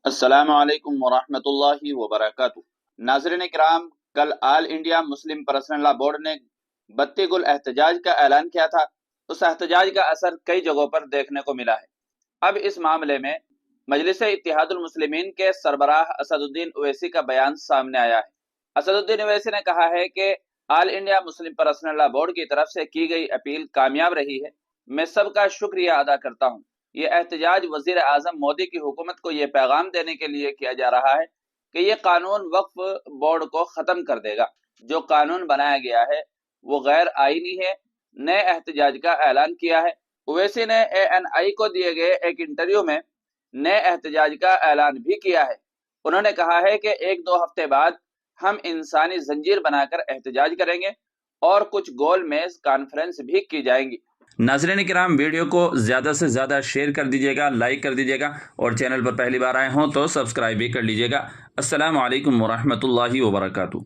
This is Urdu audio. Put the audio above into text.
السلام علیکم ورحمۃ اللہ وبرکاتہ۔ ناظرین کرام، کل آل انڈیا مسلم پرسنل لا بورڈ نے بتی گل احتجاج کا اعلان کیا تھا۔ اس احتجاج کا اثر کئی جگہوں پر دیکھنے کو ملا ہے۔ اب اس معاملے میں مجلس اتحاد المسلمین کے سربراہ اسد الدین اویسی کا بیان سامنے آیا ہے۔ اسد الدین اویسی نے کہا ہے کہ آل انڈیا مسلم پرسنل لا بورڈ کی طرف سے کی گئی اپیل کامیاب رہی ہے۔ میں سب کا شکریہ ادا کرتا ہوں۔ یہ احتجاج وزیر اعظم مودی کی حکومت کو یہ پیغام دینے کے لیے کیا جا رہا ہے کہ یہ قانون وقف بورڈ کو ختم کر دے گا۔ جو قانون بنایا گیا ہے وہ غیر آئینی ہے۔ نئے احتجاج کا اعلان کیا ہے۔ اویسی نے ANI کو دیے گئے ایک انٹرویو میں نئے احتجاج کا اعلان بھی کیا ہے۔ انہوں نے کہا ہے کہ 1-2 ہفتے بعد ہم انسانی زنجیر بنا کر احتجاج کریں گے اور کچھ گول میز کانفرنس بھی کی جائیں گی۔ ناظرین کرام، ویڈیو کو زیادہ سے زیادہ شیئر کر دیجیے گا، لائک کر دیجیے گا، اور چینل پر پہلی بار آئے ہوں تو سبسکرائب بھی کر لیجیے گا۔ السلام علیکم ورحمۃ اللہ وبرکاتہ۔